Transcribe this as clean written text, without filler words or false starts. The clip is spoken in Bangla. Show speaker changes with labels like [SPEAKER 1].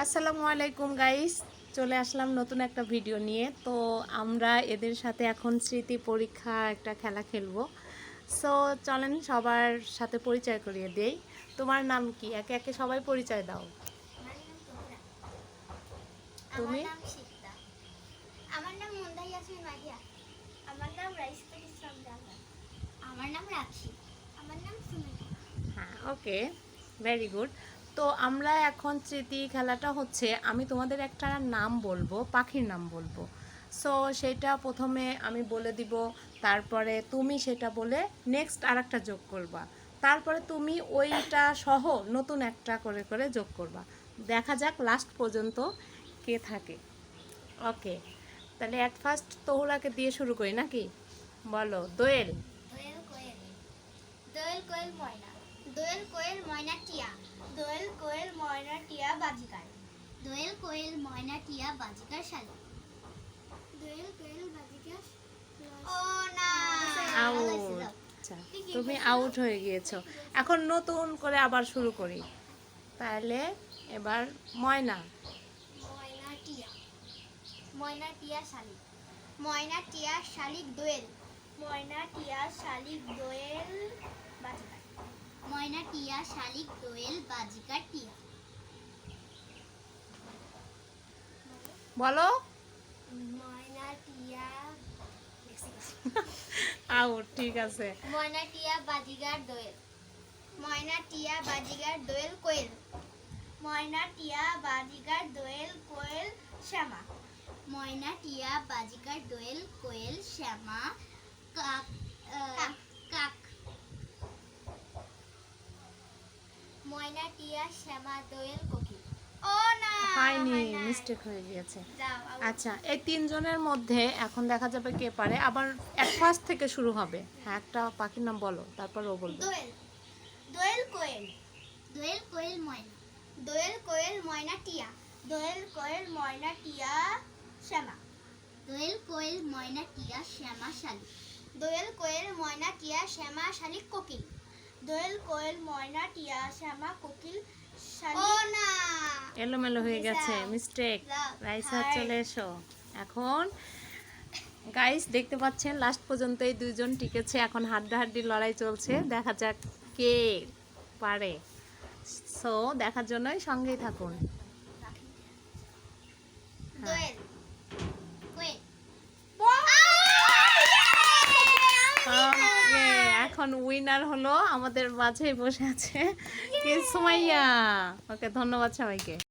[SPEAKER 1] আসসালামু আলাইকুম গাইস, চলে আসলাম নতুন একটা ভিডিও নিয়ে। তো আমরা এদের সাথে এখন স্মৃতি পরীক্ষা একটা খেলা খেলবো। সো চলেন সবার সাথে পরিচয় করিয়ে দেই। তোমার নাম কি? একে একে সবাই পরিচয় দাও। তুমি?
[SPEAKER 2] আমার নাম শিকতা। আমার নাম মুন্দাই ইয়াসমিন মাহিয়া। আমার নাম রাইসা ইসলাম জান্নাত। আমার নাম রাখি। আমার নাম সুমিতা।
[SPEAKER 1] হ্যাঁ, ওকে, ভেরি গুড। তো আমরা এখন স্মৃতি খেলাটা হচ্ছে, আমি তোমাদের একটা নাম বলবো, পাখির নাম বলবো। সো সেটা প্রথমে আমি বলে দিব, তারপরে তুমি সেটা বলে নেক্সট আরেকটা যোগ করবা, তারপরে তুমি ওইটা সহ নতুন একটা করে করে যোগ করবা। দেখা যাক লাস্ট পর্যন্ত কে থাকে। ওকে, তাহলে অ্যাট ফার্স্ট তহুরাকে দিয়ে শুরু করি নাকি? বলো। দোয়েল।
[SPEAKER 2] দোয়েল কোয়েল। দোয়েল কোয়েল ময়না। দোয়েল কোয়েল ময়না টিয়া। দোয়েল কোয়েল ময়না টিয়া বাজিকার। দোয়েল কোয়েল ময়না টিয়া বাজিকার শালিক। দোয়েল কোয়েল বাজিকার। ও না,
[SPEAKER 1] আউট। আচ্ছা, তুমি আউট হয়ে গিয়েছো। এখন নতুন করে আবার শুরু করি। তাহলে এবার ময়না।
[SPEAKER 2] ময়না টিয়া। ময়না টিয়া শালিক। ময়না টিয়া শালিক দোয়েল। ময়না টিয়া শালিক দোয়েল বাজিকার। ময়না টিয়া শালিক দোয়েল বাজিকার টিয়া।
[SPEAKER 1] বলো।
[SPEAKER 2] ময়না টিয়া
[SPEAKER 1] আউট, ঠিক আছে।
[SPEAKER 2] ময়না টিয়া বাজিগার দোয়েল। ময়না টিয়া বাজিগার দোয়েল কোয়েল। ময়না টিয়া বাজিগার দোয়েল কোয়েল শ্যামা। ময়না টিয়া বাজিগার দোয়েল কোয়েল শ্যামা কাক। কাক। ময়না টিয়া শ্যামা দোয়েল কোকিল। ও না,
[SPEAKER 1] হয়নি, মিস্টেক হয়ে গিয়েছে। আচ্ছা, এই তিনজনের মধ্যে এখন দেখা যাবে কে পারে। আবার এক ফার্স্ট থেকে শুরু হবে। হ্যাঁ, একটা পাখির নাম বলো, তারপর ও বলবে।
[SPEAKER 2] দোয়েল। দোয়েল কোয়েল। দোয়েল কোয়েল ময়না। দোয়েল কোয়েল ময়না টিয়া। দোয়েল কোয়েল ময়না টিয়া শ্যামা। দোয়েল কোয়েল ময়না টিয়া শ্যামা শালিক। দোয়েল কোয়েল ময়না টিয়া শ্যামা শালিক কোকিল। দোয়েল কোয়েল ময়না টিয়া শ্যামা কোকিল শালিক। ও না,
[SPEAKER 1] এলোমেলো হয়ে গেছে, মিস্টেক।
[SPEAKER 2] যাও,
[SPEAKER 1] রাইসা,
[SPEAKER 2] হাই।
[SPEAKER 1] চলে এসো। এখন গাইস দেখতে পাচ্ছেন লাস্ট পর্যন্ত এই দুইজন টিকেছে। এখন হাড্ডাহাড্ডি লড়াই চলছে, দেখা যাক কে পারে। সো দেখার জন্যই সঙ্গেই থাকুন।
[SPEAKER 2] দোয়েল কোয়েল।
[SPEAKER 1] ওকে, এখন উইনার হলো আমাদের মাঝে বসে আছে কি সুমাইয়া। ওকে, ধন্যবাদ সবাইকে।